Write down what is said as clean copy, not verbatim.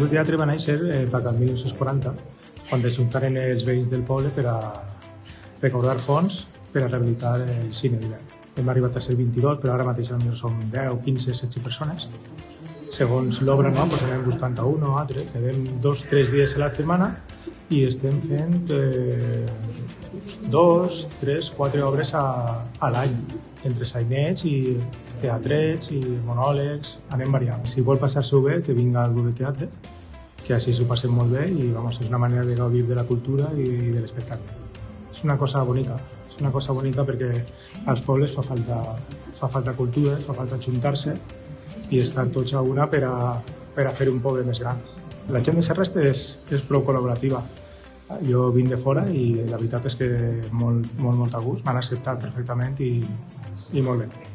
del teatre va néixer per al 1940, quan es juntaren els veïns del poble per a recaudar fons per a rehabilitar el cine d'hivern. Hem arribat a ser 22, però ara mateix som 10, 15, 16 persones. Segons l'obra, no, pues anem buscant a un o altre. Quedem 2-3 dies a la setmana i estem fent 2, 3, 4 obres a l'any, entre sainets i teatrets i monòlegs, anem variant. Si vol passar-s'ho bé, que vinga algú de teatre, que així s'ho passem molt bé i és una manera de gaudir de la cultura i de l'espectacle. És una cosa bonica, perquè als pobles fa falta cultura, fa falta ajuntar-se i estar tots a una per a fer un poble més gran. La gent de Serres és prou col·laborativa. Jo vinc de fora i la veritat és que molt a gust, m'han acceptat perfectament i molt bé.